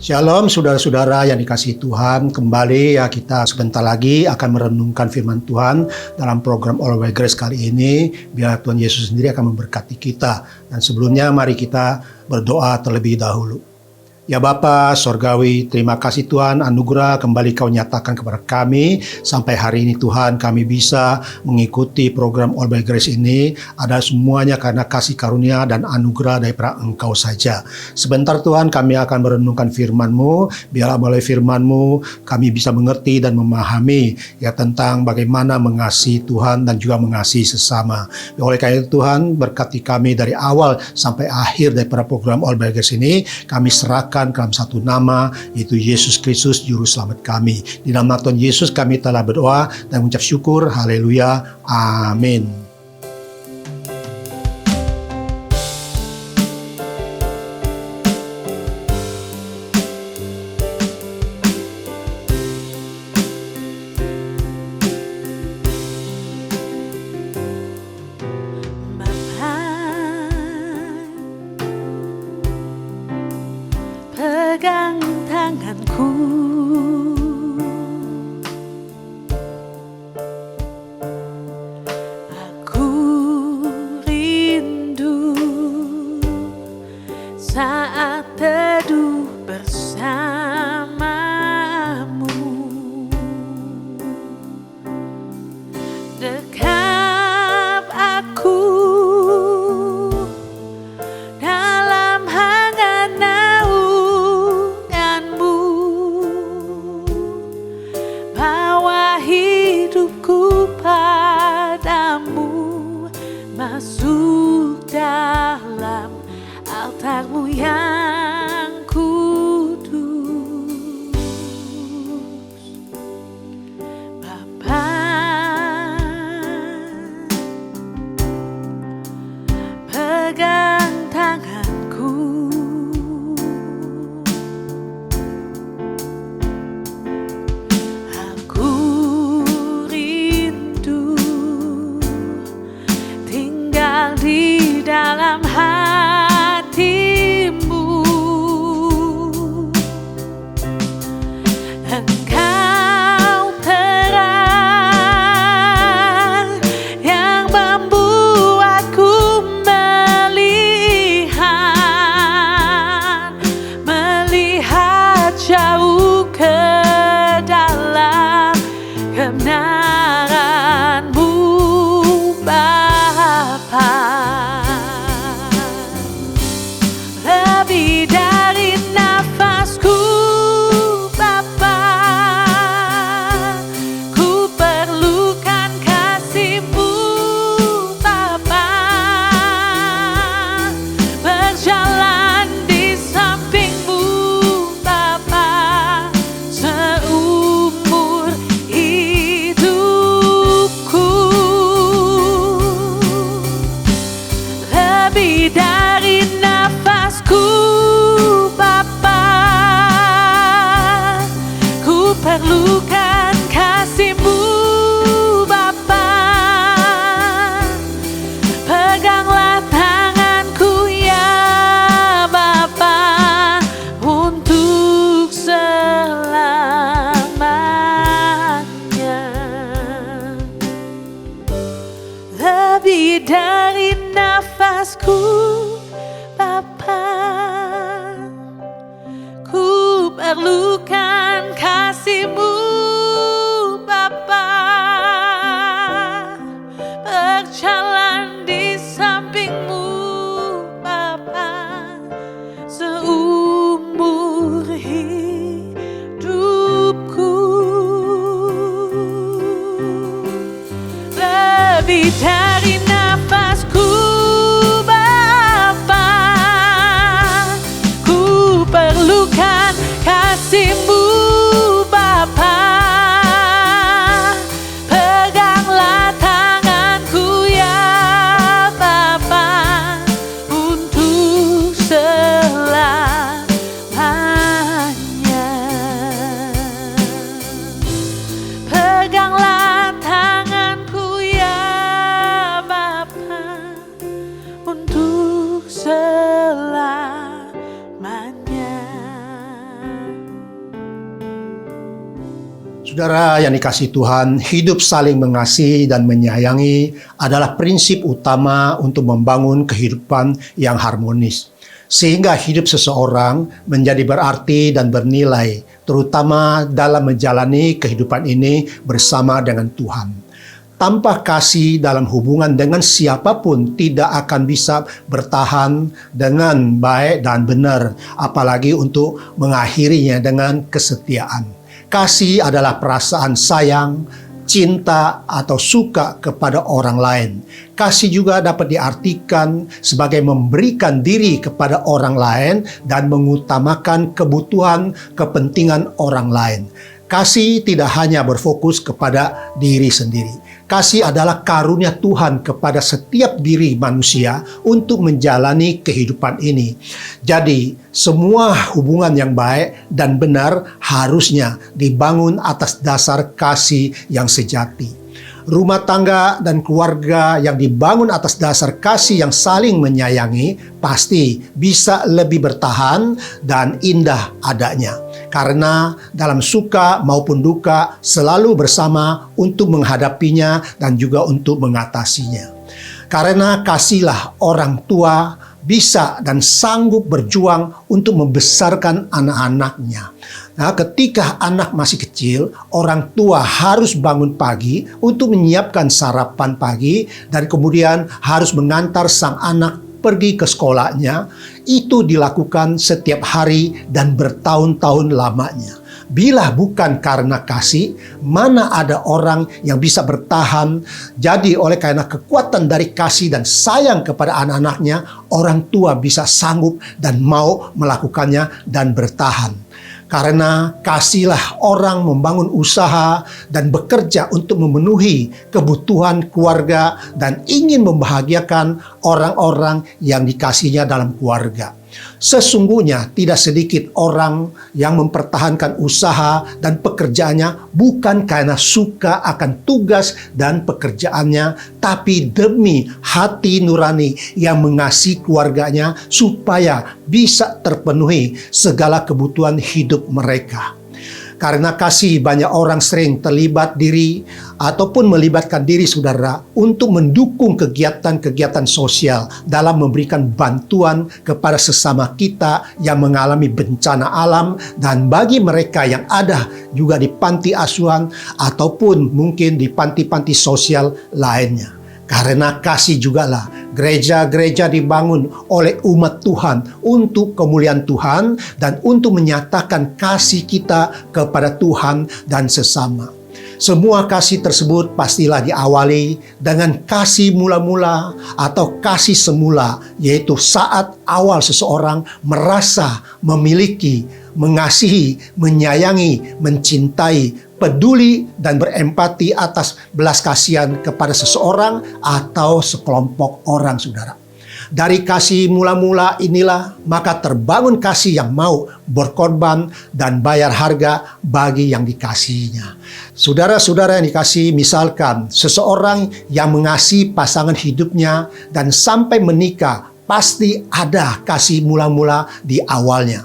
Shalom saudara-saudara yang dikasihi Tuhan, kembali ya kita sebentar lagi akan merenungkan firman Tuhan dalam program All by Grace kali ini. Biar Tuhan Yesus sendiri akan memberkati kita. Dan sebelumnya mari kita berdoa terlebih dahulu. Ya Bapa Sorgawi, terima kasih Tuhan, anugerah kembali Kau nyatakan kepada kami. Sampai hari ini Tuhan kami bisa mengikuti program All by Grace ini. Ada semuanya karena kasih karunia dan anugerah daripada Engkau saja. Sebentar Tuhan kami akan merenungkan firman-Mu. Biarlah melalui firman-Mu kami bisa mengerti dan memahami ya tentang bagaimana mengasihi Tuhan dan juga mengasihi sesama. Oleh karena itu Tuhan berkati kami dari awal sampai akhir daripada program All by Grace ini. Kami serahkan dalam satu nama, yaitu Yesus Kristus Juru Selamat kami. Di nama Tuhan Yesus kami telah berdoa dan mengucap syukur. Haleluya. Amin. Pegang tanganku, aku rindu saat teduh bersamamu. Dekap aku dalam hangat naunganmu, bawa hidupku padamu, masuk dalam altar-Mu yang kudus. Bapa, pegang tanganku, aku rindu tinggal di dalam hati-Mu. Engkau terang yang membuatku melihat jauh ke dalam kebenaran-Mu, Bapa. Lebih dari nafasku, Bapa, ku perlukan kasih-Mu, Bapa. Berjalan di samping-Mu, Bapa, seumur hidupku. Lebih dari nafasku, Bapa, ku perlukan kasih-Mu, Bapa. Peganglah tanganku ya Bapa, untuk selamanya. Lebih dari nafasku, Bapa, ku perlukan kasih-Mu, Bapa. Berjalan di samping-Mu, Bapa, seumur hidupku. Lebih dari nafasku, Bapa, ku perlukan kasih-Mu, Bapa. Peganglah tanganku ya Bapa, untuk selamanya. Peganglah tanganku ya Bapa, untuk selamanya. Saudara yang dikasihi Tuhan, hidup saling mengasihi dan menyayangi adalah prinsip utama untuk membangun kehidupan yang harmonis. Sehingga hidup seseorang menjadi berarti dan bernilai, terutama dalam menjalani kehidupan ini bersama dengan Tuhan. Tanpa kasih dalam hubungan dengan siapapun tidak akan bisa bertahan dengan baik dan benar, apalagi untuk mengakhirinya dengan kesetiaan. Kasih adalah perasaan sayang, cinta, atau suka kepada orang lain. Kasih juga dapat diartikan sebagai memberikan diri kepada orang lain dan mengutamakan kebutuhan, kepentingan orang lain. Kasih tidak hanya berfokus kepada diri sendiri. Kasih adalah karunia Tuhan kepada setiap diri manusia untuk menjalani kehidupan ini. Jadi, semua hubungan yang baik dan benar harusnya dibangun atas dasar kasih yang sejati. Rumah tangga dan keluarga yang dibangun atas dasar kasih yang saling menyayangi pasti bisa lebih bertahan dan indah adanya. Karena dalam suka maupun duka selalu bersama untuk menghadapinya dan juga untuk mengatasinya. Karena kasihlah orang tua bisa dan sanggup berjuang untuk membesarkan anak-anaknya. Nah, ketika anak masih kecil, orang tua harus bangun pagi untuk menyiapkan sarapan pagi dan kemudian harus mengantar sang anak pergi ke sekolahnya. Itu dilakukan setiap hari dan bertahun-tahun lamanya. Bila bukan karena kasih, mana ada orang yang bisa bertahan. Jadi oleh karena kekuatan dari kasih dan sayang kepada anak-anaknya, orang tua bisa sanggup dan mau melakukannya dan bertahan. Karena kasihlah orang membangun usaha dan bekerja untuk memenuhi kebutuhan keluarga dan ingin membahagiakan orang-orang yang dikasihinya dalam keluarga. Sesungguhnya tidak sedikit orang yang mempertahankan usaha dan pekerjaannya bukan karena suka akan tugas dan pekerjaannya, tapi demi hati nurani yang mengasihi keluarganya supaya bisa terpenuhi segala kebutuhan hidup mereka. Karena kasih, banyak orang sering terlibat diri ataupun melibatkan diri saudara untuk mendukung kegiatan-kegiatan sosial dalam memberikan bantuan kepada sesama kita yang mengalami bencana alam dan bagi mereka yang ada juga di panti asuhan ataupun mungkin di panti-panti sosial lainnya. Karena kasih jugalah gereja-gereja dibangun oleh umat Tuhan untuk kemuliaan Tuhan dan untuk menyatakan kasih kita kepada Tuhan dan sesama. Semua kasih tersebut pastilah diawali dengan kasih mula-mula atau kasih semula, yaitu saat awal seseorang merasa memiliki, mengasihi, menyayangi, mencintai, peduli dan berempati atas belas kasihan kepada seseorang atau sekelompok orang, saudara. Dari kasih mula-mula inilah maka terbangun kasih yang mau berkorban dan bayar harga bagi yang dikasihinya. Saudara-saudara yang dikasihi, misalkan seseorang yang mengasihi pasangan hidupnya dan sampai menikah, pasti ada kasih mula-mula di awalnya.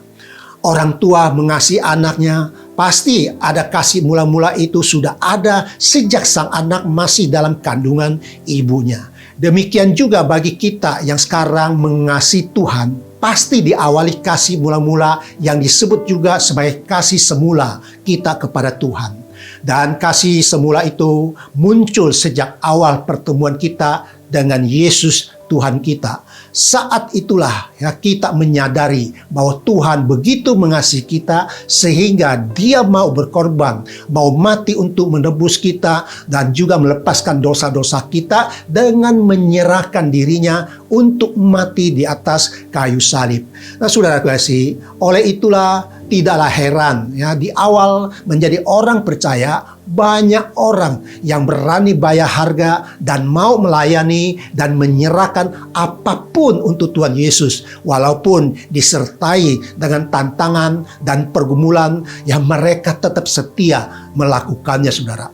Orang tua mengasihi anaknya, pasti ada kasih mula-mula itu sudah ada sejak sang anak masih dalam kandungan ibunya. Demikian juga bagi kita yang sekarang mengasihi Tuhan, pasti diawali kasih mula-mula yang disebut juga sebagai kasih semula kita kepada Tuhan. Dan kasih semula itu muncul sejak awal pertemuan kita dengan Yesus Tuhan kita. Saat itulah ya kita menyadari bahwa Tuhan begitu mengasihi kita sehingga Dia mau berkorban, mau mati untuk menebus kita dan juga melepaskan dosa-dosa kita dengan menyerahkan dirinya untuk mati di atas kayu salib. Nah, saudara kasih, oleh itulah tidaklah heran ya di awal menjadi orang percaya banyak orang yang berani bayar harga dan mau melayani dan menyerahkan apapun untuk Tuhan Yesus walaupun disertai dengan tantangan dan pergumulan yang mereka tetap setia melakukannya, saudara.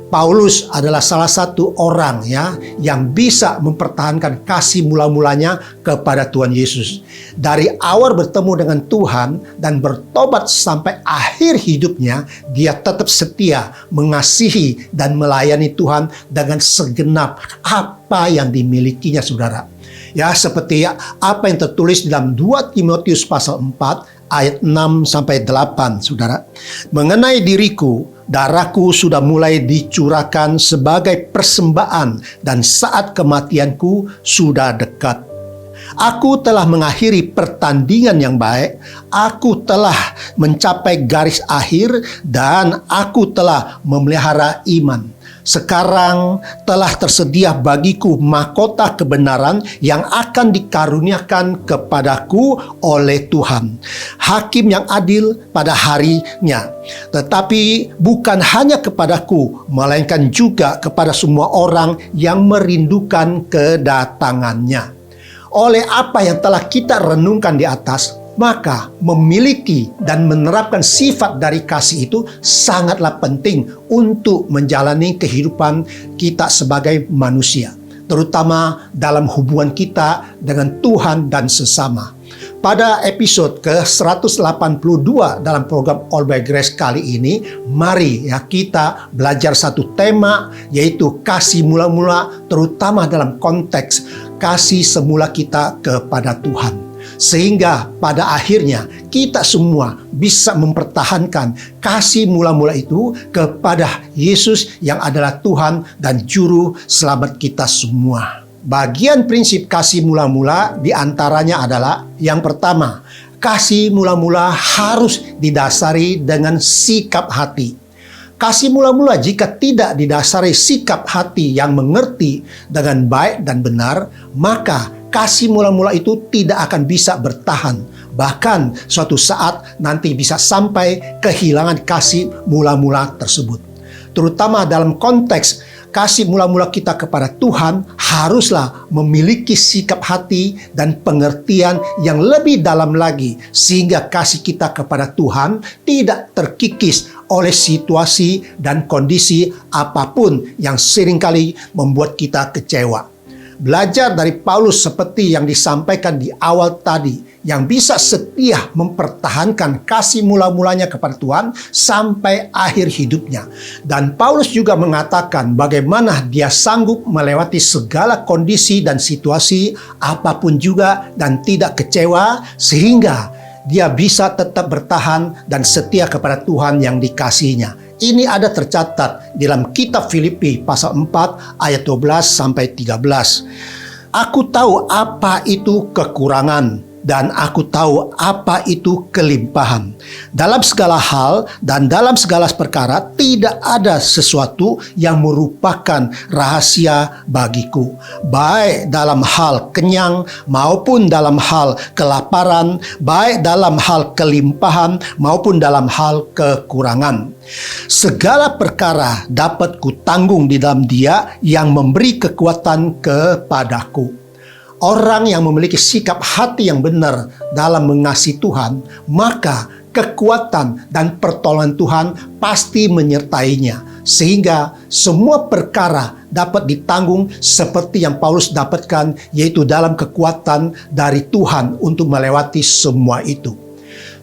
Paulus adalah salah satu orang ya yang bisa mempertahankan kasih mula-mulanya kepada Tuhan Yesus. Dari awal bertemu dengan Tuhan dan bertobat sampai akhir hidupnya, dia tetap setia mengasihi dan melayani Tuhan dengan segenap apa yang dimilikinya, saudara. Ya, seperti apa yang tertulis dalam 2 Timotius pasal 4 ayat 6 sampai 8, saudara. Mengenai diriku, darahku sudah mulai dicurahkan sebagai persembahan dan saat kematianku sudah dekat. Aku telah mengakhiri pertandingan yang baik, aku telah mencapai garis akhir, dan aku telah memelihara iman. Sekarang telah tersedia bagiku mahkota kebenaran yang akan dikaruniakan kepadaku oleh Tuhan, Hakim yang adil pada harinya. Tetapi bukan hanya kepadaku, melainkan juga kepada semua orang yang merindukan kedatangannya. Oleh apa yang telah kita renungkan di atas, maka memiliki dan menerapkan sifat dari kasih itu sangatlah penting untuk menjalani kehidupan kita sebagai manusia, terutama dalam hubungan kita dengan Tuhan dan sesama. Pada episode ke-182 dalam program All by Grace kali ini, mari ya kita belajar satu tema, yaitu kasih mula-mula, terutama dalam konteks kasih semula kita kepada Tuhan. Sehingga pada akhirnya kita semua bisa mempertahankan kasih mula-mula itu kepada Yesus yang adalah Tuhan dan Juru Selamat kita semua. Bagian prinsip kasih mula-mula diantaranya adalah yang pertama, kasih mula-mula harus didasari dengan sikap hati. Kasih mula-mula jika tidak didasari sikap hati yang mengerti dengan baik dan benar, maka kasih mula-mula itu tidak akan bisa bertahan. Bahkan suatu saat nanti bisa sampai kehilangan kasih mula-mula tersebut. Terutama dalam konteks kasih mula-mula kita kepada Tuhan haruslah memiliki sikap hati dan pengertian yang lebih dalam lagi, sehingga kasih kita kepada Tuhan tidak terkikis oleh situasi dan kondisi apapun yang seringkali membuat kita kecewa. Belajar dari Paulus seperti yang disampaikan di awal tadi, yang bisa setia mempertahankan kasih mula-mulanya kepada Tuhan sampai akhir hidupnya. Dan Paulus juga mengatakan bagaimana dia sanggup melewati segala kondisi dan situasi apapun juga dan tidak kecewa, sehingga dia bisa tetap bertahan dan setia kepada Tuhan yang dikasihinya. Ini ada tercatat dalam kitab Filipi pasal 4 ayat 12 sampai 13. Aku tahu apa itu kekurangan dan aku tahu apa itu kelimpahan. Dalam segala hal dan dalam segala perkara tidak ada sesuatu yang merupakan rahasia bagiku, baik dalam hal kenyang maupun dalam hal kelaparan, baik dalam hal kelimpahan maupun dalam hal kekurangan. Segala perkara dapat kutanggung di dalam Dia yang memberi kekuatan kepadaku. Orang yang memiliki sikap hati yang benar dalam mengasihi Tuhan, maka kekuatan dan pertolongan Tuhan pasti menyertainya, sehingga semua perkara dapat ditanggung seperti yang Paulus dapatkan, yaitu dalam kekuatan dari Tuhan untuk melewati semua itu.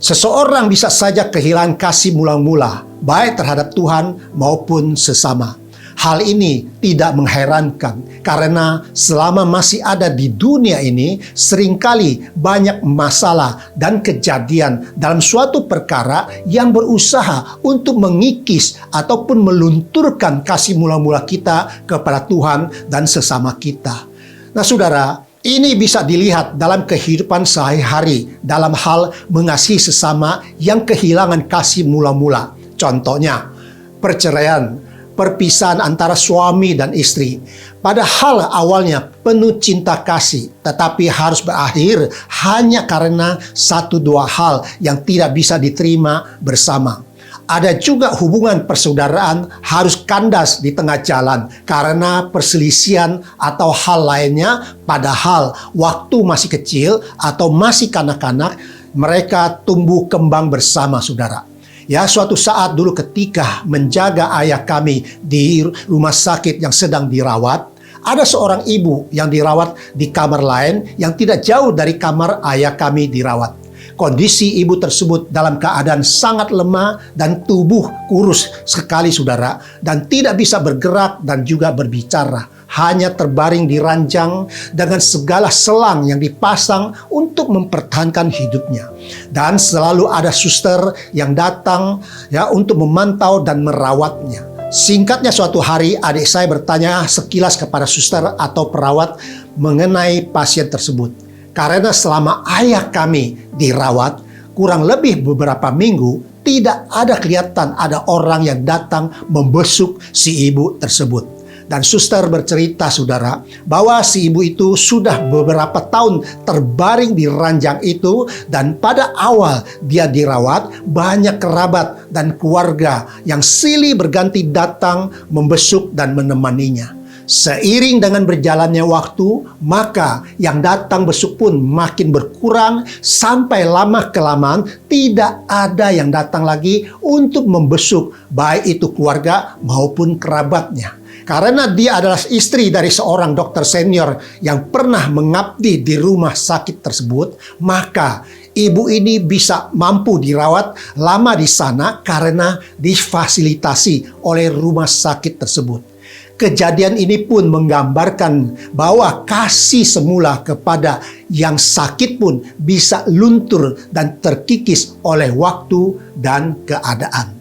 Seseorang bisa saja kehilangan kasih mula-mula, baik terhadap Tuhan maupun sesama. Hal ini tidak mengherankan karena selama masih ada di dunia ini, seringkali banyak masalah dan kejadian dalam suatu perkara yang berusaha untuk mengikis ataupun melunturkan kasih mula-mula kita kepada Tuhan dan sesama kita. Nah, saudara, ini bisa dilihat dalam kehidupan sehari-hari dalam hal mengasihi sesama yang kehilangan kasih mula-mula. Contohnya, perceraian, perpisahan antara suami dan istri. Padahal awalnya penuh cinta kasih, tetapi harus berakhir hanya karena satu dua hal yang tidak bisa diterima bersama. Ada juga hubungan persaudaraan harus kandas di tengah jalan karena perselisihan atau hal lainnya, padahal waktu masih kecil atau masih kanak-kanak, mereka tumbuh kembang bersama, saudara. Ya, suatu saat dulu ketika menjaga ayah kami di rumah sakit yang sedang dirawat, ada seorang ibu yang dirawat di kamar lain yang tidak jauh dari kamar ayah kami dirawat. Kondisi ibu tersebut dalam keadaan sangat lemah dan tubuh kurus sekali, saudara, dan tidak bisa bergerak dan juga berbicara. Hanya terbaring di ranjang dengan segala selang yang dipasang untuk mempertahankan hidupnya. Dan selalu ada suster yang datang ya untuk memantau dan merawatnya. Singkatnya, suatu hari adik saya bertanya sekilas kepada suster atau perawat mengenai pasien tersebut. Karena selama ayah kami dirawat, kurang lebih beberapa minggu, tidak ada kelihatan ada orang yang datang membesuk si ibu tersebut. Dan suster bercerita, saudara, bahwa si ibu itu sudah beberapa tahun terbaring di ranjang itu, dan pada awal dia dirawat, banyak kerabat dan keluarga yang silih berganti datang membesuk dan menemaninya. Seiring dengan berjalannya waktu, maka yang datang besuk pun makin berkurang sampai lama-kelamaan tidak ada yang datang lagi untuk membesuk, baik itu keluarga maupun kerabatnya. Karena dia adalah istri dari seorang dokter senior yang pernah mengabdi di rumah sakit tersebut, maka ibu ini bisa mampu dirawat lama di sana karena difasilitasi oleh rumah sakit tersebut. Kejadian ini pun menggambarkan bahwa kasih semula kepada yang sakit pun bisa luntur dan terkikis oleh waktu dan keadaan.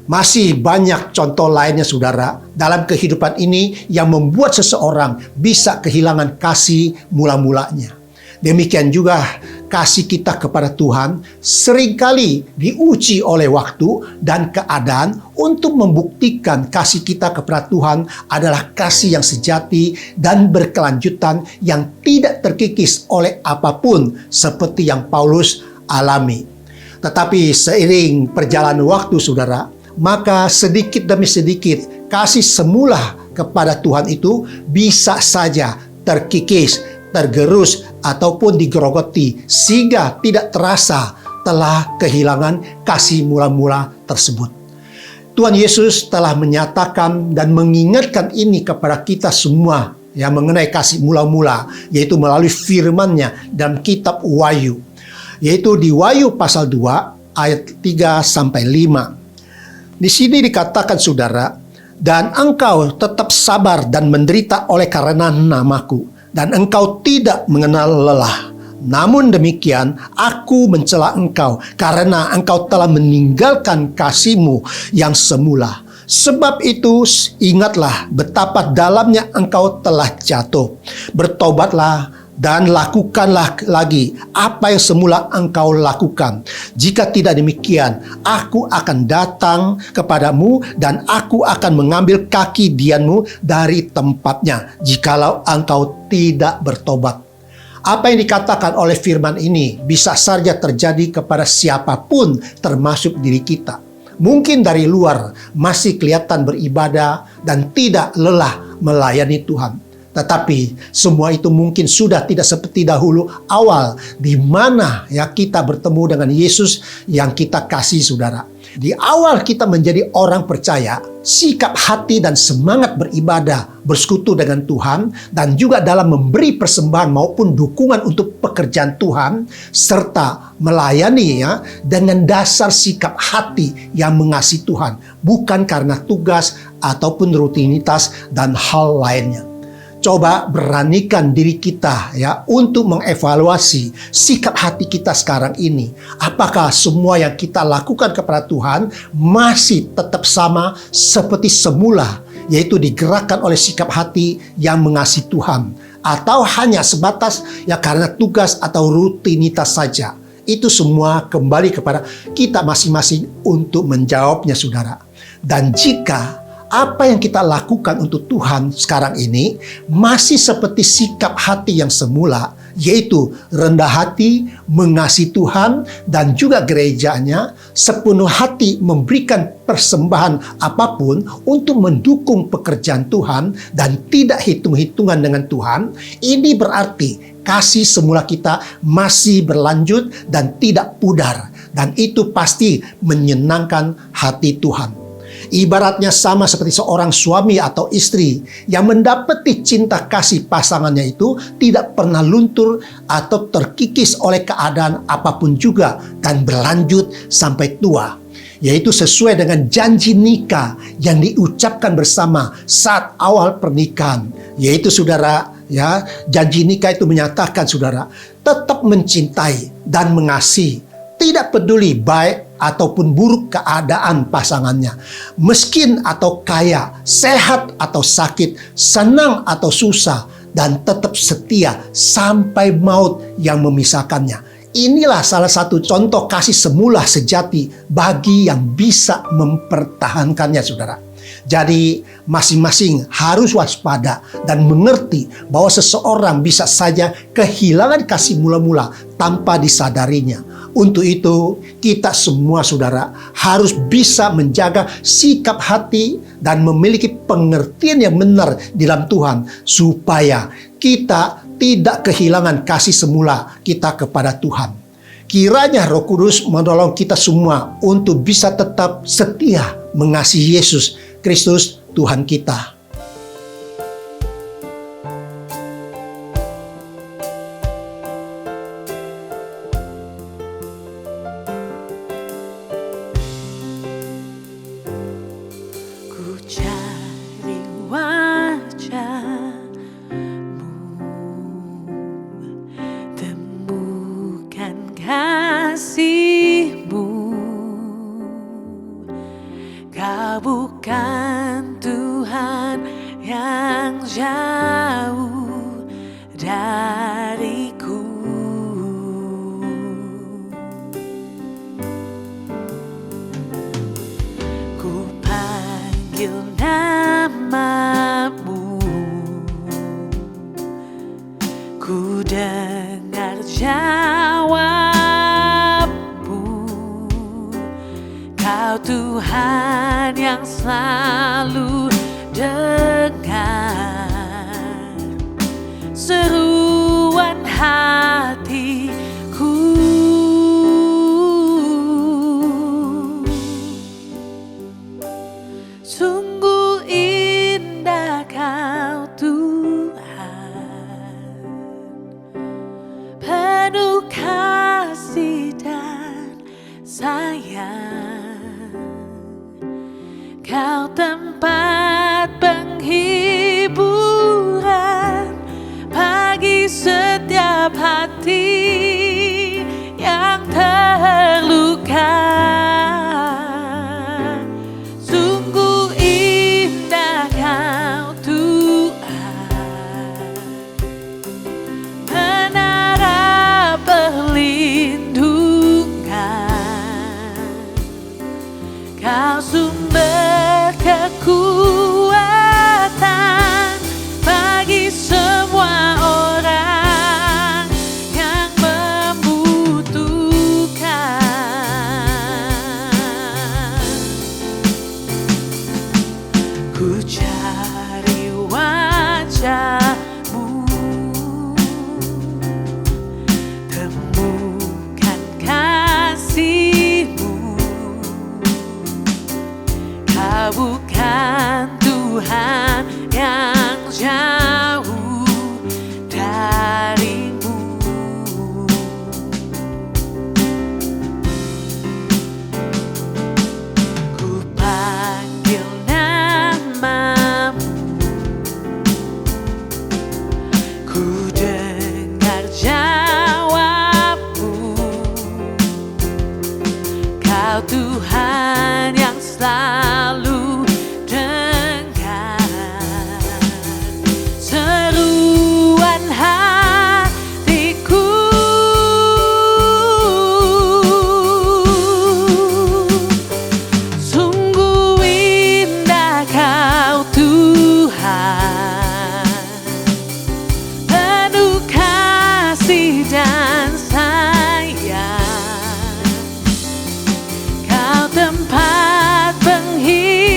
Masih banyak contoh lainnya, saudara, dalam kehidupan ini yang membuat seseorang bisa kehilangan kasih mula-mulanya. Demikian juga kasih kita kepada Tuhan seringkali diuji oleh waktu dan keadaan untuk membuktikan kasih kita kepada Tuhan adalah kasih yang sejati dan berkelanjutan yang tidak terkikis oleh apapun seperti yang Paulus alami. Tetapi seiring perjalanan waktu, saudara, maka sedikit demi sedikit kasih semula kepada Tuhan itu bisa saja terkikis, tergerus, ataupun digerogoti sehingga tidak terasa telah kehilangan kasih mula-mula tersebut. Tuhan Yesus telah menyatakan dan mengingatkan ini kepada kita semua yang mengenai kasih mula-mula, yaitu melalui firman-Nya dalam kitab Wahyu, yaitu di Wahyu pasal 2 ayat 3-5. Di sini dikatakan, saudara, dan engkau tetap sabar dan menderita oleh karena namaku, dan engkau tidak mengenal lelah. Namun demikian, aku mencela engkau karena engkau telah meninggalkan kasihmu yang semula. Sebab itu, ingatlah betapa dalamnya engkau telah jatuh. Bertobatlah dan lakukanlah lagi apa yang semula engkau lakukan. Jika tidak demikian, aku akan datang kepadamu dan aku akan mengambil kaki dianmu dari tempatnya, jikalau engkau tidak bertobat. Apa yang dikatakan oleh firman ini bisa saja terjadi kepada siapapun, termasuk diri kita. Mungkin dari luar masih kelihatan beribadah dan tidak lelah melayani Tuhan. Tetapi semua itu mungkin sudah tidak seperti dahulu awal, di mana ya kita bertemu dengan Yesus yang kita kasih, saudara. Di awal kita menjadi orang percaya, sikap hati dan semangat beribadah, bersekutu dengan Tuhan, dan juga dalam memberi persembahan maupun dukungan untuk pekerjaan Tuhan, serta melayani ya dengan dasar sikap hati yang mengasihi Tuhan, bukan karena tugas ataupun rutinitas dan hal lainnya. Coba beranikan diri kita ya untuk mengevaluasi sikap hati kita sekarang ini. Apakah semua yang kita lakukan kepada Tuhan masih tetap sama seperti semula, yaitu digerakkan oleh sikap hati yang mengasihi Tuhan, atau hanya sebatas ya karena tugas atau rutinitas saja? Itu semua kembali kepada kita masing-masing untuk menjawabnya, saudara. Dan jika apa yang kita lakukan untuk Tuhan sekarang ini masih seperti sikap hati yang semula, yaitu rendah hati, mengasihi Tuhan dan juga gerejanya, sepenuh hati memberikan persembahan apapun untuk mendukung pekerjaan Tuhan dan tidak hitung-hitungan dengan Tuhan, ini berarti kasih semula kita masih berlanjut dan tidak pudar. dan itu pasti menyenangkan hati Tuhan. Ibaratnya sama seperti seorang suami atau istri yang mendapati cinta kasih pasangannya itu tidak pernah luntur atau terkikis oleh keadaan apapun juga dan berlanjut sampai tua. Yaitu sesuai dengan janji nikah yang diucapkan bersama saat awal pernikahan. Yaitu saudara, ya, janji nikah itu menyatakan saudara tetap mencintai dan mengasihi, tidak peduli baik ataupun buruk keadaan pasangannya, miskin atau kaya, sehat atau sakit, senang atau susah, dan tetap setia sampai maut yang memisahkannya. Inilah salah satu contoh kasih semula sejati bagi yang bisa mempertahankannya, saudara. Jadi masing-masing harus waspada dan mengerti bahwa seseorang bisa saja kehilangan kasih mula-mula tanpa disadarinya. Untuk itu kita semua saudara harus bisa menjaga sikap hati dan memiliki pengertian yang benar di dalam Tuhan supaya kita tidak kehilangan kasih semula kita kepada Tuhan. Kiranya Roh Kudus menolong kita semua untuk bisa tetap setia mengasihi Yesus Kristus Tuhan kita. Ku cari wajahmu, temukan kasihmu. Kau bukan Tuhan yang jauh dariku. Ku panggil namamu, ku dengar jawabmu. Kau Tuhan yang selalu dengar seruan hatiku. Sungguh indah Kau Tuhan, penuh kasih dan sayang. Kau tempat penghiburan bagi setiap hati yang terluka. Sungguh indah Kau Tuhan, menara perlindungan. Kau sumber kekuatan bagi semua orang yang membutuhkan. Ku cari wajahmu, temukan kasihmu. Kau bukan Tuhan yang jauh darimu. Ku panggil namamu, ku dengar jawabmu. Kau Tuhan yang selalu dengar seruan hatiku. Sungguh indah Kau Tuhan, penuh kasih dan sayang. Kau tempat penghiburan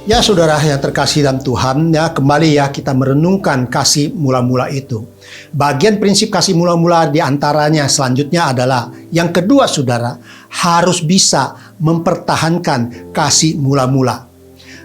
Ya saudara yang terkasih dalam Tuhan, ya kembali ya kita merenungkan kasih mula-mula itu. Bagian prinsip kasih mula-mula diantaranya selanjutnya adalah yang kedua saudara, harus bisa mempertahankan kasih mula-mula.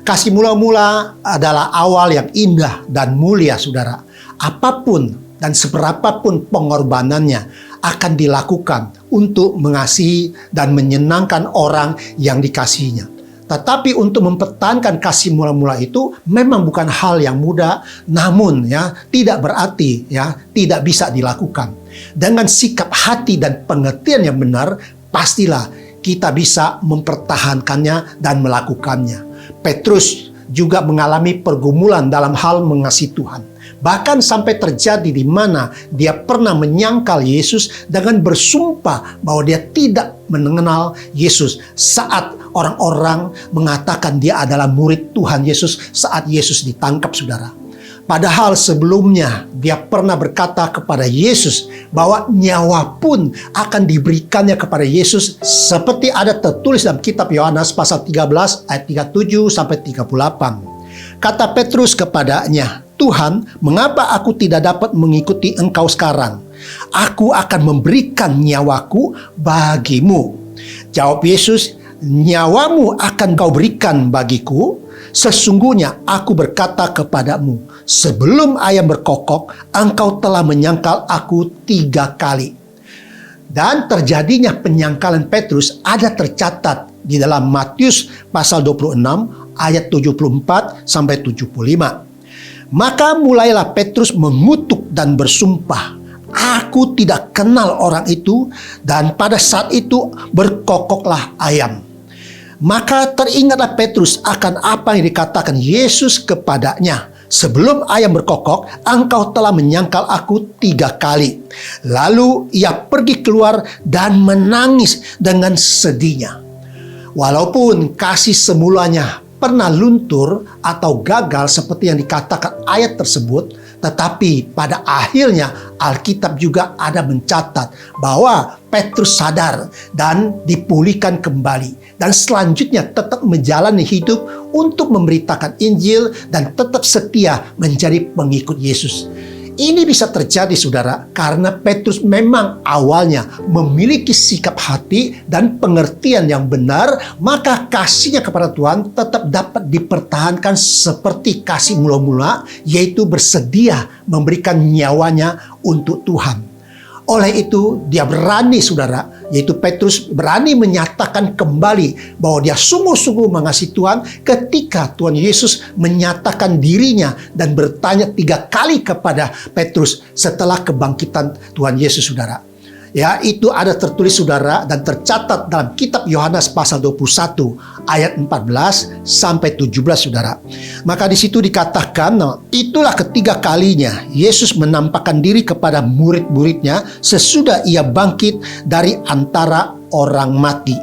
Kasih mula-mula adalah awal yang indah dan mulia saudara. Apapun dan seberapapun pengorbanannya akan dilakukan untuk mengasihi dan menyenangkan orang yang dikasihinya. Tetapi untuk mempertahankan kasih mula-mula itu memang bukan hal yang mudah, namun ya tidak berarti ya tidak bisa dilakukan. Dengan sikap hati dan pengertian yang benar, pastilah kita bisa mempertahankannya dan melakukannya. Petrus juga mengalami pergumulan dalam hal mengasihi Tuhan. Bahkan sampai terjadi di mana dia pernah menyangkal Yesus dengan bersumpah bahwa dia tidak mengenal Yesus saat orang-orang mengatakan dia adalah murid Tuhan Yesus saat Yesus ditangkap saudara. Padahal sebelumnya dia pernah berkata kepada Yesus bahwa nyawa pun akan diberikannya kepada Yesus seperti ada tertulis dalam kitab Yohanes pasal 13 ayat 37 sampai 38. Kata Petrus kepadanya, "Tuhan, mengapa aku tidak dapat mengikuti Engkau sekarang? Aku akan memberikan nyawaku bagimu." Jawab Yesus, "Nyawamu akan kau berikan bagiku? Sesungguhnya aku berkata kepadamu, sebelum ayam berkokok, engkau telah menyangkal aku 3 kali." Dan terjadinya penyangkalan Petrus ada tercatat di dalam Matius pasal 26 ayat 74 sampai 75. Maka mulailah Petrus mengutuk dan bersumpah, "Aku tidak kenal orang itu," dan pada saat itu berkokoklah ayam. Maka teringatlah Petrus akan apa yang dikatakan Yesus kepadanya, "Sebelum ayam berkokok, engkau telah menyangkal aku 3 kali." Lalu ia pergi keluar dan menangis dengan sedihnya. Walaupun kasih semulanya pernah luntur atau gagal seperti yang dikatakan ayat tersebut, tetapi pada akhirnya Alkitab juga ada mencatat bahwa Petrus sadar dan dipulihkan kembali, dan selanjutnya tetap menjalani hidup untuk memberitakan Injil dan tetap setia menjadi pengikut Yesus. Ini bisa terjadi saudara karena Petrus memang awalnya memiliki sikap hati dan pengertian yang benar, maka kasihnya kepada Tuhan tetap dapat dipertahankan seperti kasih mula-mula, yaitu bersedia memberikan nyawanya untuk Tuhan. Oleh itu dia berani saudara, yaitu Petrus berani menyatakan kembali bahwa dia sungguh-sungguh mengasihi Tuhan ketika Tuhan Yesus menyatakan dirinya dan bertanya 3 kali kepada Petrus setelah kebangkitan Tuhan Yesus saudara. Ya, itu ada tertulis saudara dan tercatat dalam kitab Yohanes pasal 21 ayat 14 sampai 17 saudara. Maka di situ dikatakan, itulah ketiga kalinya Yesus menampakkan diri kepada murid-muridnya sesudah ia bangkit dari antara orang mati.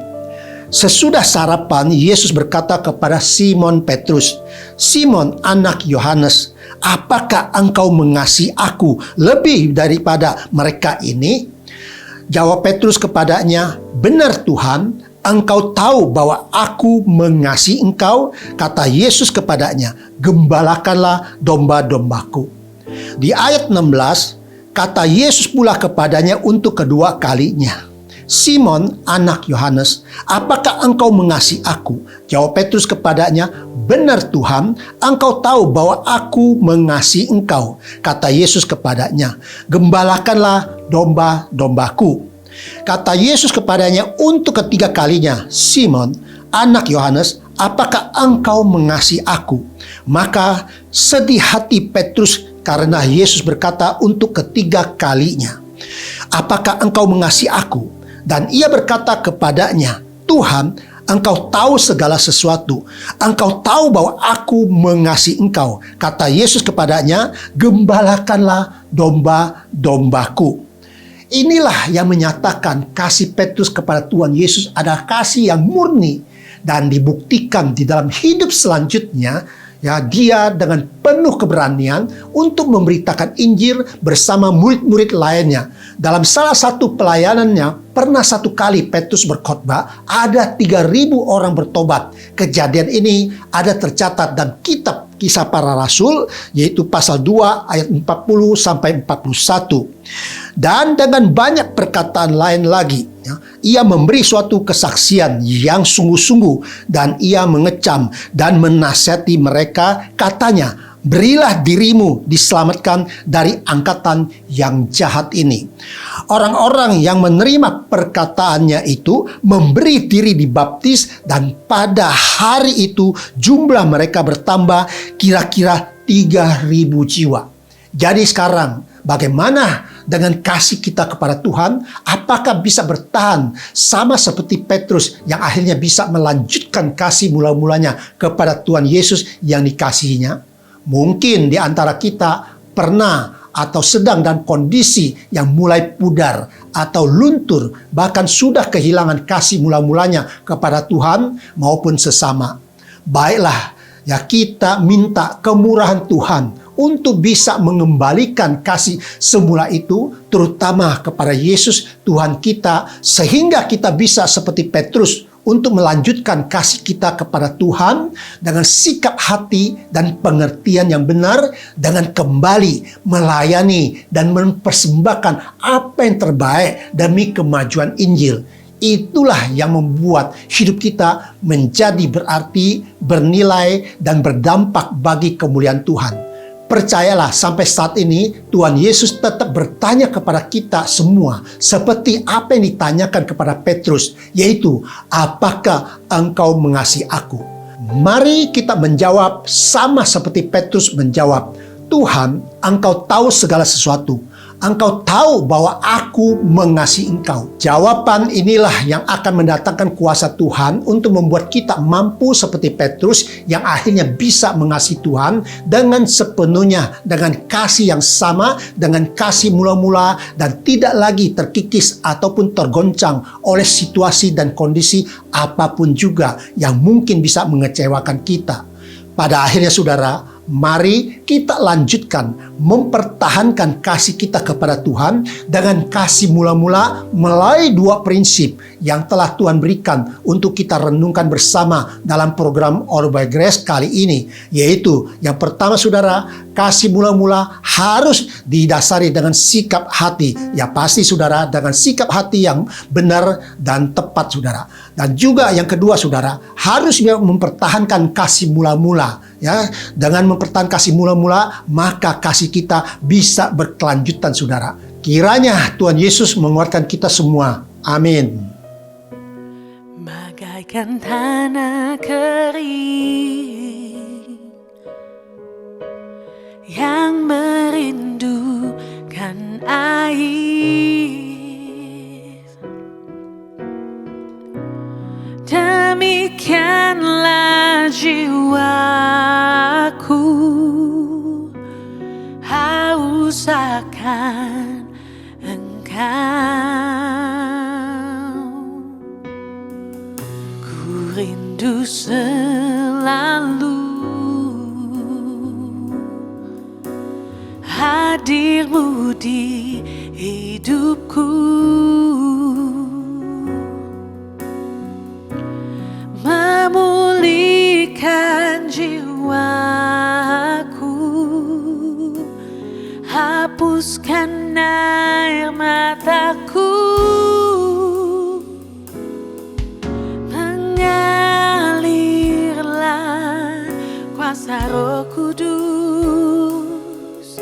Sesudah sarapan, Yesus berkata kepada Simon Petrus, "Simon, anak Yohanes, apakah engkau mengasihi aku lebih daripada mereka ini?" Jawab Petrus kepadanya, "Benar Tuhan, engkau tahu bahwa aku mengasihi engkau." Kata Yesus kepadanya, "Gembalakanlah domba-dombaku." Di ayat 16, kata Yesus pula kepadanya untuk kedua kalinya, "Simon, anak Yohanes, apakah engkau mengasihi aku?" Jawab Petrus kepadanya, "Benar Tuhan, engkau tahu bahwa aku mengasihi engkau." Kata Yesus kepadanya, "Gembalakanlah domba-dombaku." Kata Yesus kepadanya untuk ketiga kalinya, "Simon, anak Yohanes, apakah engkau mengasihi aku?" Maka sedih hati Petrus karena Yesus berkata untuk ketiga kalinya, "Apakah engkau mengasihi aku?" Dan ia berkata kepadanya, "Tuhan, engkau tahu segala sesuatu. Engkau tahu bahwa aku mengasihi engkau." Kata Yesus kepadanya, "Gembalakanlah domba-dombaku." Inilah yang menyatakan kasih Petrus kepada Tuhan Yesus adalah kasih yang murni dan dibuktikan di dalam hidup selanjutnya, Ya, dia dengan penuh keberanian untuk memberitakan Injil bersama murid-murid lainnya. Dalam salah satu pelayanannya, pernah satu kali Petrus berkhotbah, ada 3.000 orang bertobat. Kejadian ini ada tercatat dalam kitab Kisah Para Rasul, yaitu pasal 2 ayat 40 sampai 41. Dan dengan banyak perkataan lain lagi, ya, ia memberi suatu kesaksian yang sungguh-sungguh, dan ia mengecam dan menasihati mereka, katanya, berilah dirimu diselamatkan dari angkatan yang jahat ini. Orang-orang yang menerima perkataannya itu memberi diri dibaptis, dan pada hari itu jumlah mereka bertambah kira-kira 3.000 jiwa. Jadi sekarang bagaimana dengan kasih kita kepada Tuhan? Apakah bisa bertahan sama seperti Petrus yang akhirnya bisa melanjutkan kasih mula-mulanya kepada Tuhan Yesus yang dikasihinya? Mungkin di antara kita pernah atau sedang dalam kondisi yang mulai pudar atau luntur, bahkan sudah kehilangan kasih mula-mulanya kepada Tuhan maupun sesama. Baiklah, ya, kita minta kemurahan Tuhan untuk bisa mengembalikan kasih semula itu, terutama kepada Yesus Tuhan kita, sehingga kita bisa seperti Petrus untuk melanjutkan kasih kita kepada Tuhan dengan sikap hati dan pengertian yang benar, dengan kembali melayani dan mempersembahkan apa yang terbaik demi kemajuan Injil. Itulah yang membuat hidup kita menjadi berarti, bernilai, dan berdampak bagi kemuliaan Tuhan. Percayalah, sampai saat ini Tuhan Yesus tetap bertanya kepada kita semua seperti apa yang ditanyakan kepada Petrus, yaitu, apakah engkau mengasihi aku? Mari kita menjawab sama seperti Petrus menjawab, Tuhan, engkau tahu segala sesuatu. Engkau tahu bahwa aku mengasihi engkau. Jawaban inilah yang akan mendatangkan kuasa Tuhan untuk membuat kita mampu seperti Petrus yang akhirnya bisa mengasihi Tuhan dengan sepenuhnya, dengan kasih yang sama, dengan kasih mula-mula, dan tidak lagi terkikis ataupun tergoncang oleh situasi dan kondisi apapun juga yang mungkin bisa mengecewakan kita. Pada akhirnya saudara, mari kita lanjutkan mempertahankan kasih kita kepada Tuhan dengan kasih mula-mula melalui 2 prinsip yang telah Tuhan berikan untuk kita renungkan bersama dalam program All by Grace kali ini. Yaitu yang pertama saudara, kasih mula-mula harus didasari dengan sikap hati. Ya pasti saudara, dengan sikap hati yang benar dan tepat saudara. Dan juga yang kedua saudara, harus mempertahankan kasih mula-mula. Ya, dengan mempertahankan kasih mula-mula, maka kasih kita bisa berkelanjutan saudara. Kiranya Tuhan Yesus menguatkan kita semua. Amin. Bagaikan tanah kering yang merindukan air, demikianlah jiwaku haus akan engkau. Ku rindu selalu hadirmu di hidupku, memulihkan jiwaku, hapuskan air mataku, mengalirlah kuasa Roh Kudus,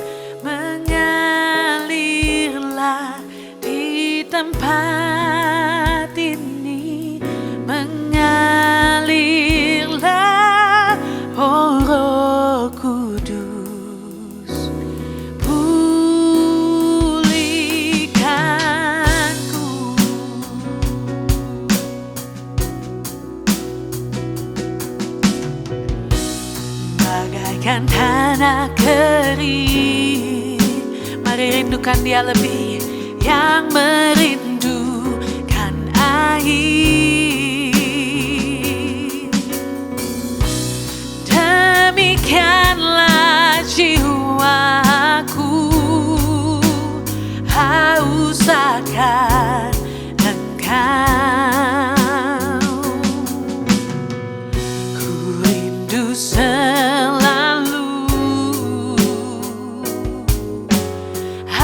mengalirlah di tempat ini, mengalirlah, oh Roh Kudus, pulihkanku. Bagaikan tanah kering, mari rindukan Dia lebih, yang merindukan air. Demikian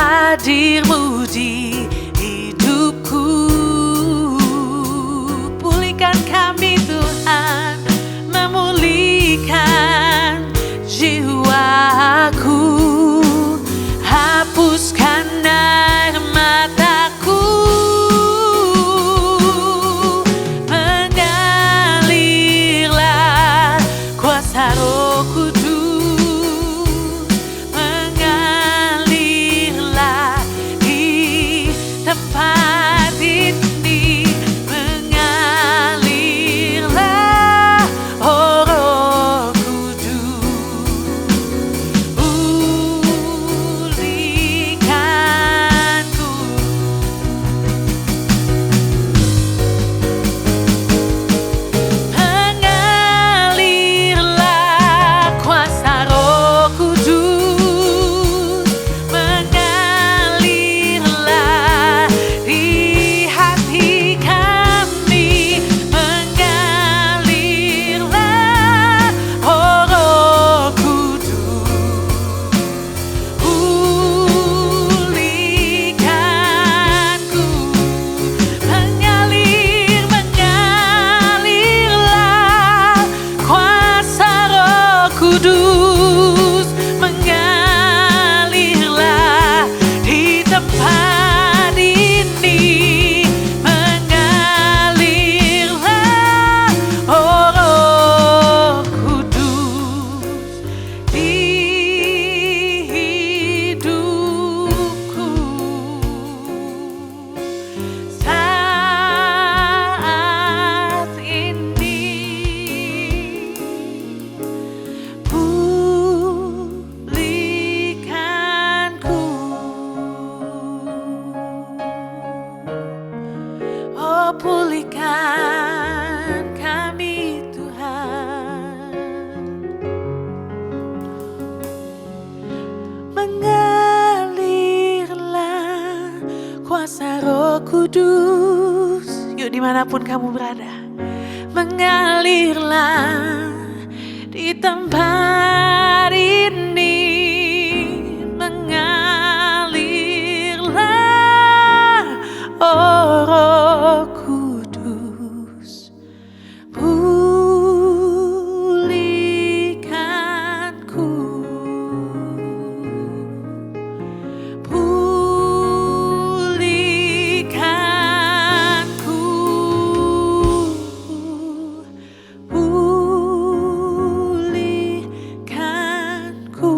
hadir-Mu di hidupku. Pulihkan kami Tuhan, memulihkan jiwaku. Hapuskan air mataku, mengalirlah kuasa Roh Kudus, mengalirlah di tempat ini, mengalirlah oh Roh Kudus. Pulihkanku, mengalirlah kuasa Roh Kudus, mengalirlah di hati kami, mengalirlah oh Roh Kudus. Pulihkanku, mengalirlah kuasa Roh Kudus, mengalirlah di tempat ini, mengalirlah oh Roh Kudus di hidupku. Saat ini pulihkanku, oh pulihkan kami Tuhan, mengalirlah kuasa Roh Kudus. Yuk dimanapun kamu berada, mengalirlah di tempat ini, mengalirlah oh Roh Kudus. Pulihkanku, pulihkanku, pulihkanku.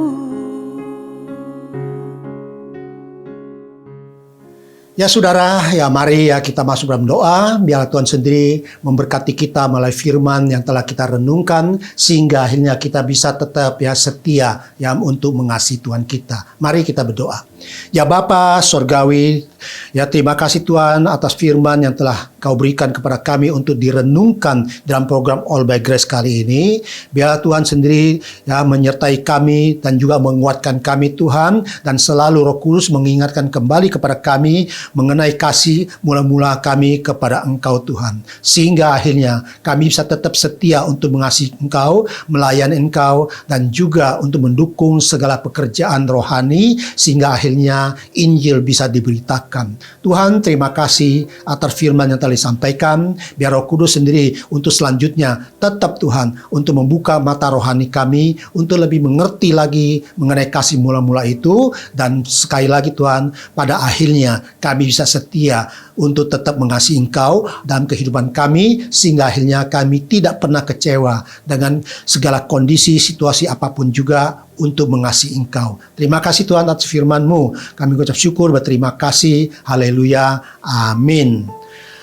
Ya saudara, ya mari ya kita masuk dalam doa. Biar Tuhan sendiri memberkati kita melalui firman yang telah kita renungkan, sehingga akhirnya kita bisa tetap ya setia ya untuk mengasihi Tuhan kita. Mari kita berdoa. Ya Bapa Sorgawi, ya terima kasih Tuhan atas firman yang telah Kau berikan kepada kami untuk direnungkan dalam program All by Grace kali ini. Biar Tuhan sendiri ya menyertai kami dan juga menguatkan kami Tuhan, dan selalu Roh Kudus mengingatkan kembali kepada kami mengenai kasih mula-mula kami kepada Engkau Tuhan, sehingga akhirnya kami bisa tetap setia untuk mengasihi Engkau, melayani Engkau, dan juga untuk mendukung segala pekerjaan rohani, sehingga akhirnya Injil bisa diberitakan. Tuhan, terima kasih atas firman yang telah disampaikan. Biar Roh Kudus sendiri untuk selanjutnya tetap Tuhan untuk membuka mata rohani kami untuk lebih mengerti lagi mengenai kasih mula-mula itu, dan sekali lagi Tuhan, pada akhirnya kami bisa setia untuk tetap mengasihi Engkau dalam kehidupan kami, sehingga akhirnya kami tidak pernah kecewa dengan segala kondisi, situasi apapun juga untuk mengasihi Engkau. Terima kasih Tuhan atas firman-Mu. Kami ucap syukur, berterima kasih. Haleluya. Amin.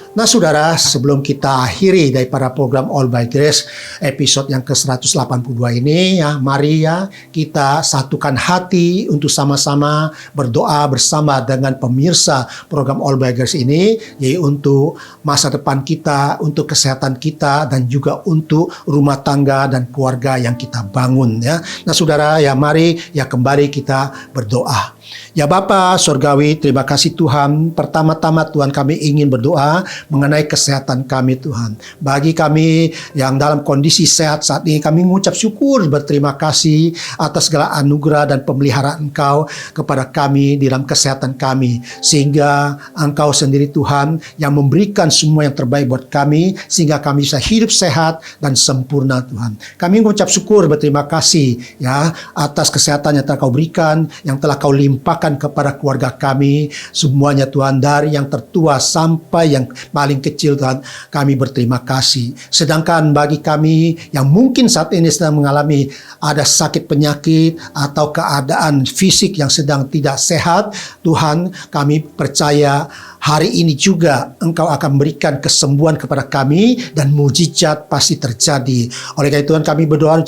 Nah saudara, sebelum kita akhiri daripada program All by Grace episode yang ke-182 ini, ya mari ya kita satukan hati untuk sama-sama berdoa bersama dengan pemirsa program All by Grace ini, yaitu untuk masa depan kita, untuk kesehatan kita, dan juga untuk rumah tangga dan keluarga yang kita bangun ya. Nah saudara, ya mari ya kembali kita berdoa. Ya Bapa Sorgawi, terima kasih Tuhan. Pertama-tama Tuhan, kami ingin berdoa mengenai kesehatan kami Tuhan. Bagi kami yang dalam kondisi sehat saat ini, kami mengucap syukur berterima kasih atas segala anugerah dan pemeliharaan Engkau kepada kami di dalam kesehatan kami. Sehingga Engkau sendiri Tuhan yang memberikan semua yang terbaik buat kami, sehingga kami bisa hidup sehat dan sempurna Tuhan. Kami mengucap syukur berterima kasih ya atas kesehatan yang telah Kau berikan, yang telah Kau limpahkan kepada keluarga kami semuanya Tuhan, dari yang tertua sampai yang paling kecil Tuhan. Kami berterima kasih. Sedangkan bagi kami yang mungkin saat ini sedang mengalami ada sakit penyakit atau keadaan fisik yang sedang tidak sehat, Tuhan, kami percaya hari ini juga Engkau akan memberikan kesembuhan kepada kami dan mujizat pasti terjadi. Oleh karena Tuhan, kami berdoa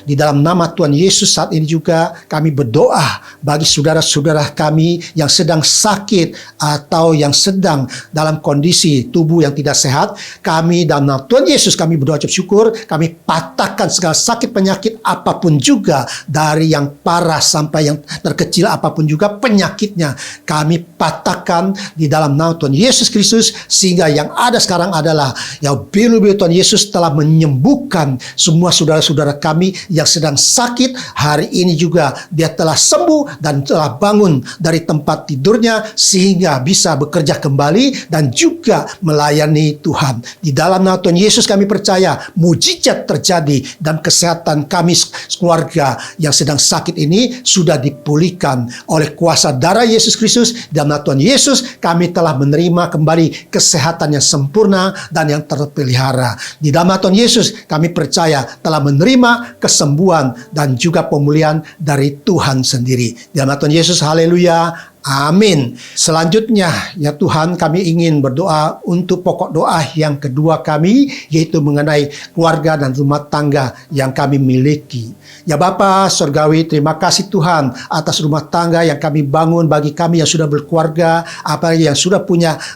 di dalam nama Tuhan Yesus saat ini juga kami berdoa bagi saudara-saudara kami yang sedang sakit atau yang sedang dalam kondisi tubuh yang tidak sehat. Kami dalam nama Tuhan Yesus kami berdoa ucap syukur, kami patahkan segala sakit penyakit apapun juga, dari yang parah sampai yang terkecil apapun juga penyakitnya, kami patahkan di dalam nama Tuhan Yesus Kristus. Sehingga yang ada sekarang adalah ya bilu-bilu Tuhan Yesus telah menyembuhkan semua saudara-saudara kami yang sedang sakit. Hari ini juga dia telah sembuh dan telah bangun dari tempat tidurnya sehingga bisa bekerja kembali dan juga melayani Tuhan. Di dalam nama Tuhan Yesus kami percaya mujizat terjadi dan kesehatan kami keluarga yang sedang sakit ini sudah dipulihkan oleh kuasa darah Yesus Kristus. Dalam nama Tuhan Yesus kami telah menerima kembali kesehatan yang sempurna dan yang terpelihara. Di dalam nama Tuhan Yesus kami percaya telah menerima kesembuhan dan juga pemulihan dari Tuhan sendiri. Di dalam nama Tuhan Yesus, haleluya. Amin. Selanjutnya, ya Tuhan, kami ingin berdoa untuk pokok doa yang kedua kami, yaitu mengenai keluarga dan rumah tangga yang kami miliki. Ya Bapa Surgawi, terima kasih Tuhan atas rumah tangga yang kami bangun bagi kami yang sudah berkeluarga, apalagi yang sudah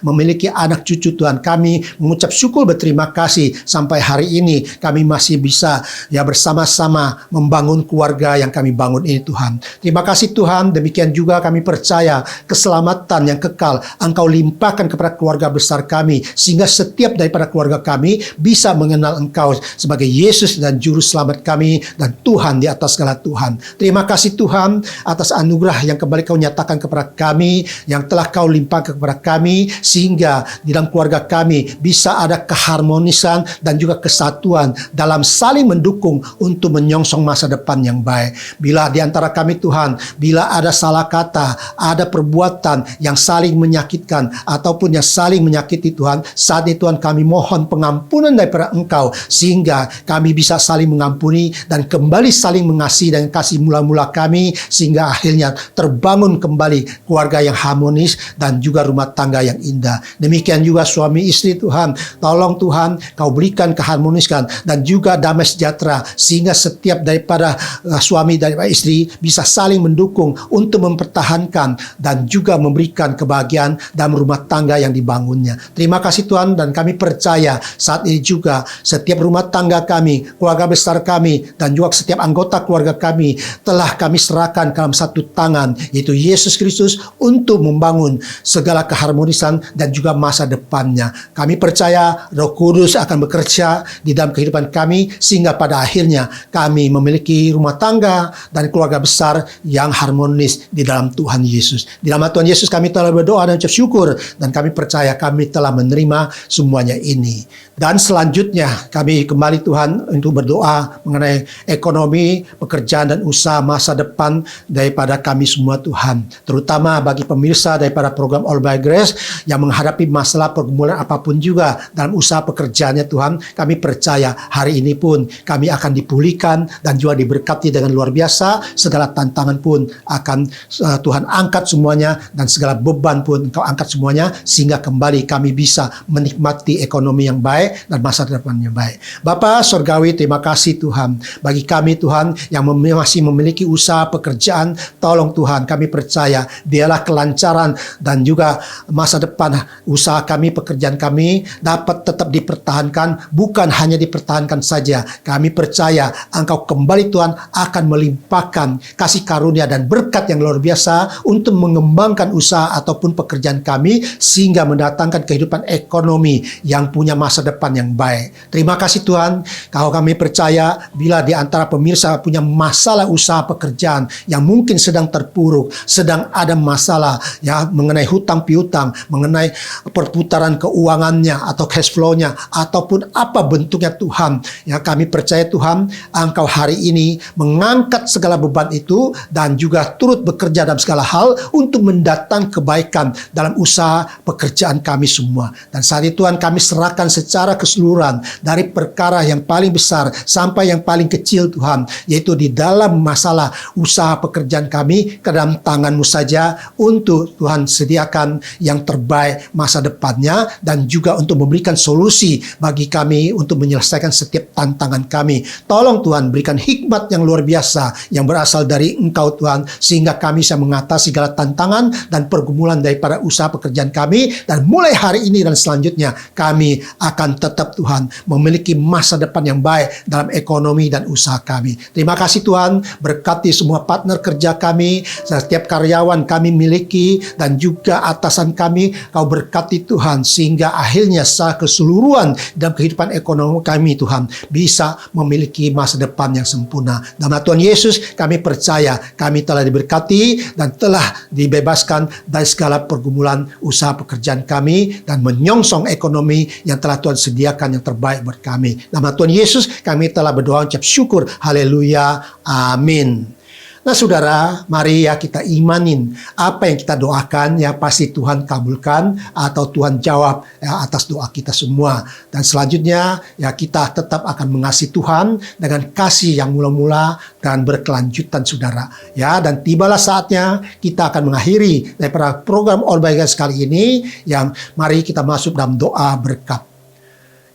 memiliki anak cucu Tuhan. Kami mengucap syukur berterima kasih sampai hari ini kami masih bisa ya bersama-sama membangun keluarga yang kami bangun ini Tuhan. Terima kasih Tuhan, demikian juga kami percaya keselamatan yang kekal Engkau limpahkan kepada keluarga besar kami, sehingga setiap daripada keluarga kami bisa mengenal Engkau sebagai Yesus dan Juru Selamat kami dan Tuhan di atas segala Tuhan. Terima kasih Tuhan atas anugerah yang kembali Kau nyatakan kepada kami, yang telah Kau limpahkan kepada kami, sehingga di dalam keluarga kami bisa ada keharmonisan dan juga kesatuan dalam saling mendukung untuk menyongsong masa depan yang baik. Bila di antara kami Tuhan, bila ada salah kata, ada perbuatan yang saling menyakitkan ataupun yang saling menyakiti Tuhan, saat ini Tuhan kami mohon pengampunan daripada Engkau, sehingga kami bisa saling mengampuni dan kembali saling mengasihi dan kasih mula-mula kami, sehingga akhirnya terbangun kembali keluarga yang harmonis dan juga rumah tangga yang indah. Demikian juga suami istri Tuhan, tolong Tuhan Kau berikan keharmonisan dan juga damai sejahtera, sehingga setiap daripada suami dan istri bisa saling mendukung untuk mempertahankan dan juga memberikan kebahagiaan dalam rumah tangga yang dibangunnya. Terima kasih Tuhan, dan kami percaya saat ini juga setiap rumah tangga kami, keluarga besar kami, dan juga setiap anggota keluarga kami telah kami serahkan dalam satu tangan, yaitu Yesus Kristus, untuk membangun segala keharmonisan dan juga masa depannya. Kami percaya Roh Kudus akan bekerja di dalam kehidupan kami, sehingga pada akhirnya kami memiliki rumah tangga dan keluarga besar yang harmonis di dalam Tuhan Yesus. Di dalam Tuhan Yesus kami telah berdoa dan ucap syukur, dan kami percaya kami telah menerima semuanya ini. Dan selanjutnya kami kembali Tuhan untuk berdoa mengenai ekonomi, pekerjaan dan usaha masa depan daripada kami semua Tuhan. Terutama bagi pemirsa daripada program All by Grace yang menghadapi masalah pergumulan apapun juga dalam usaha pekerjaannya Tuhan. Kami percaya hari ini pun kami akan dipulihkan dan juga diberkati dengan luar biasa. Segala tantangan pun akan Tuhan angkat semuanya, dan segala beban pun Engkau angkat semuanya, sehingga kembali kami bisa menikmati ekonomi yang baik dan masa depan yang baik. Bapa Surgawi, terima kasih Tuhan bagi kami Tuhan yang masih memiliki usaha pekerjaan. Tolong Tuhan, kami percaya biarlah kelancaran dan juga masa depan usaha kami, pekerjaan kami dapat tetap dipertahankan. Bukan hanya dipertahankan saja, kami percaya Engkau kembali Tuhan akan melimpahkan kasih karunia dan berkat yang luar biasa untuk mengembangkan usaha ataupun pekerjaan kami sehingga mendatangkan kehidupan ekonomi yang punya masa depan yang baik. Terima kasih Tuhan, kalau kami percaya bila di antara pemirsa punya masalah usaha pekerjaan yang mungkin sedang terpuruk, sedang ada masalah ya mengenai hutang piutang, mengenai perputaran keuangannya atau cash flow-nya ataupun apa bentuknya Tuhan, ya kami percaya Tuhan, Engkau hari ini mengangkat segala beban itu dan juga turut bekerja dalam segala hal untuk mendatang kebaikan dalam usaha pekerjaan kami semua. Dan saat itu Tuhan, kami serahkan secara keseluruhan dari perkara yang paling besar sampai yang paling kecil Tuhan, yaitu di dalam masalah usaha pekerjaan kami ke dalam tangan-Mu saja, untuk Tuhan sediakan yang terbaik masa depannya dan juga untuk memberikan solusi bagi kami untuk menyelesaikan setiap tantangan kami. Tolong Tuhan berikan hikmat yang luar biasa yang berasal dari Engkau Tuhan, sehingga kami bisa mengatasi segala tantangan dan pergumulan daripada usaha pekerjaan kami, dan mulai hari ini dan selanjutnya kami akan tetap Tuhan memiliki masa depan yang baik dalam ekonomi dan usaha kami. Terima kasih Tuhan, berkati semua partner kerja kami, setiap karyawan kami miliki dan juga atasan kami, Kau berkati Tuhan sehingga akhirnya secara keseluruhan dalam kehidupan ekonomi kami Tuhan bisa memiliki masa depan yang sempurna. Dalam nama Tuhan Yesus kami percaya kami telah diberkati dan telah dibebaskan dari segala pergumulan usaha pekerjaan kami dan menyongsong ekonomi yang telah Tuhan sediakan yang terbaik buat kami. Dalam nama Tuhan Yesus kami telah berdoa ucap syukur. Haleluya. Amin. Nah saudara, mari ya kita imanin apa yang kita doakan ya pasti Tuhan kabulkan atau Tuhan jawab ya atas doa kita semua. Dan selanjutnya ya kita tetap akan mengasihi Tuhan dengan kasih yang mula-mula dan berkelanjutan saudara. Ya, dan tibalah saatnya kita akan mengakhiri daripada program All By Grace kali ini, yang mari kita masuk dalam doa berkat.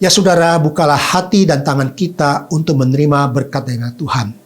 Ya saudara, bukalah hati dan tangan kita untuk menerima berkat dari Tuhan.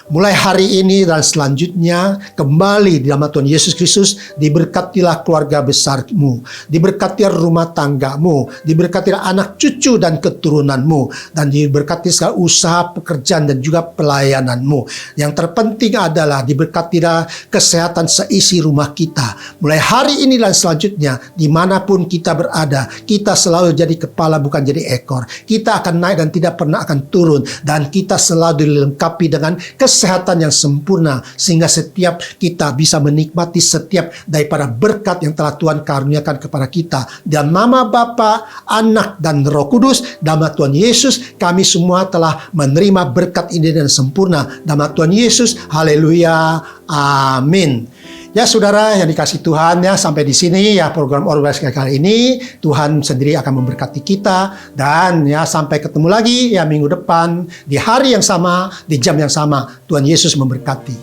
Mulai hari ini dan selanjutnya kembali di nama Tuhan Yesus Kristus, diberkatilah keluarga besarmu, diberkatilah rumah tanggamu, diberkatilah anak cucu dan keturunanmu, dan diberkati segala usaha pekerjaan dan juga pelayananmu. Yang terpenting adalah diberkatilah kesehatan seisi rumah kita. Mulai hari ini dan selanjutnya, dimanapun kita berada, kita selalu jadi kepala bukan jadi ekor. Kita akan naik dan tidak pernah akan turun, dan kita selalu dilengkapi dengan kesehatan yang sempurna, sehingga setiap kita bisa menikmati setiap daripada berkat yang telah Tuhan karuniakan kepada kita. Dalam nama Bapa, Anak, dan Roh Kudus, dalam nama Tuhan Yesus, kami semua telah menerima berkat ini dengan sempurna. Dalam nama Tuhan Yesus, haleluya, amin. Ya saudara yang dikasih Tuhan, ya sampai di sini ya program All By Grace kali ini. Tuhan sendiri akan memberkati kita, dan ya sampai ketemu lagi ya minggu depan di hari yang sama, di jam yang sama. Tuhan Yesus memberkati.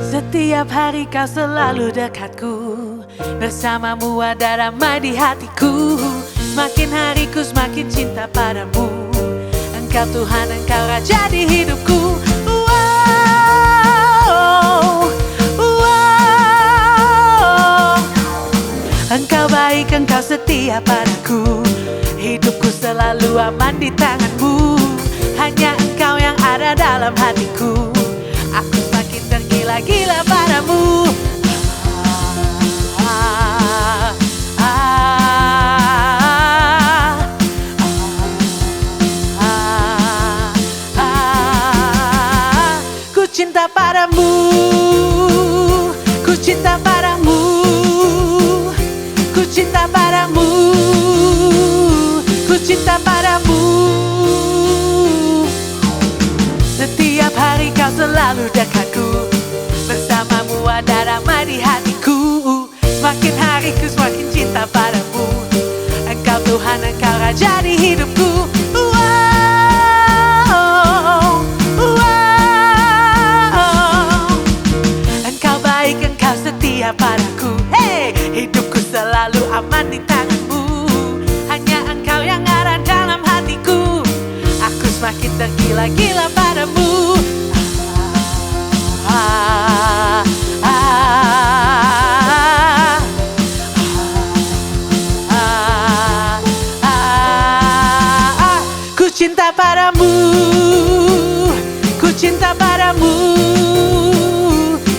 Setiap hari Kau selalu dekatku, bersamamu ada damai di hatiku. Semakin hariku semakin cinta padamu. Engkau Tuhan, Engkau Raja di hidupku. Engkau baik, Engkau setia padaku. Hidupku selalu aman di tangan-Mu. Hanya Engkau yang ada dalam hatiku. Aku semakin tergila-gila padamu. Ku cinta padamu. Ku cinta padamu. Ku cinta padamu, ku cinta padamu. Setiap hari Kau selalu dekatku, bersamamu ada damai di hatiku. Semakin hariku semakin cinta padamu. Engkau Tuhan, Engkau Raja di hidupku. Engkau baik, Engkau setia padaku. Hey, hidupku selalu aman di tangan-Mu. Hanya Engkau yang ada dalam hatiku. Aku semakin tergila-gila padamu. Ku cinta padamu. Ku cinta padamu.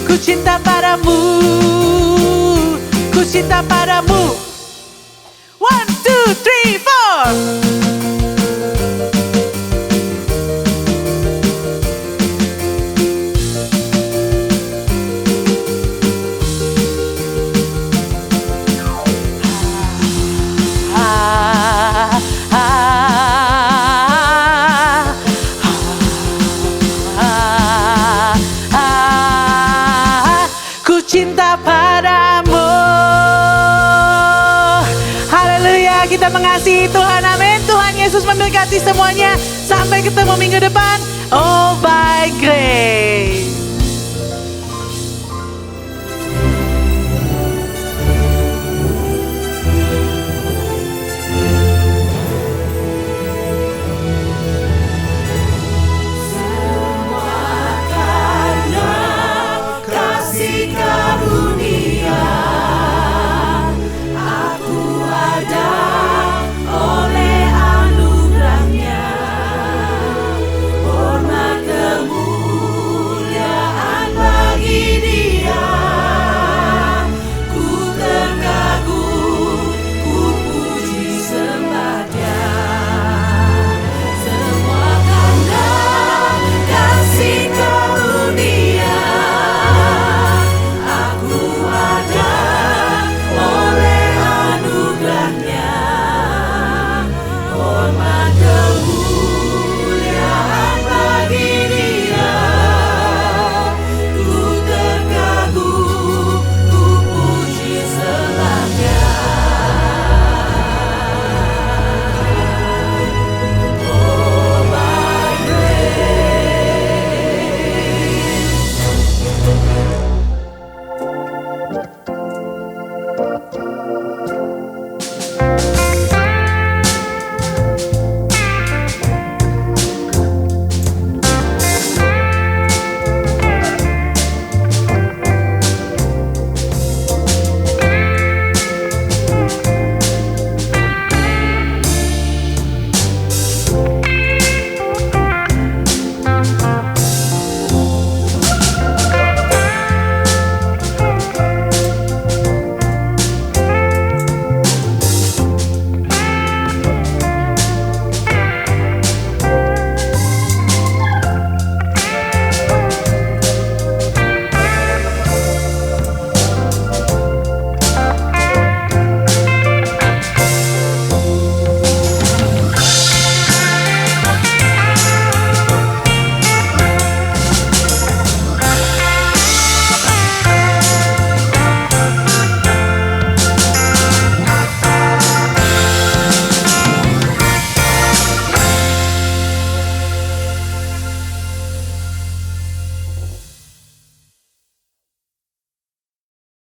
Ku cinta padamu, ku cinta padamu. 1, 2, 3, 4. Ku cinta padamu. Haleluya, kita mengasihi Tuhan, amin. Tuhan Yesus memberkati semuanya. Sampai ketemu minggu depan. Oh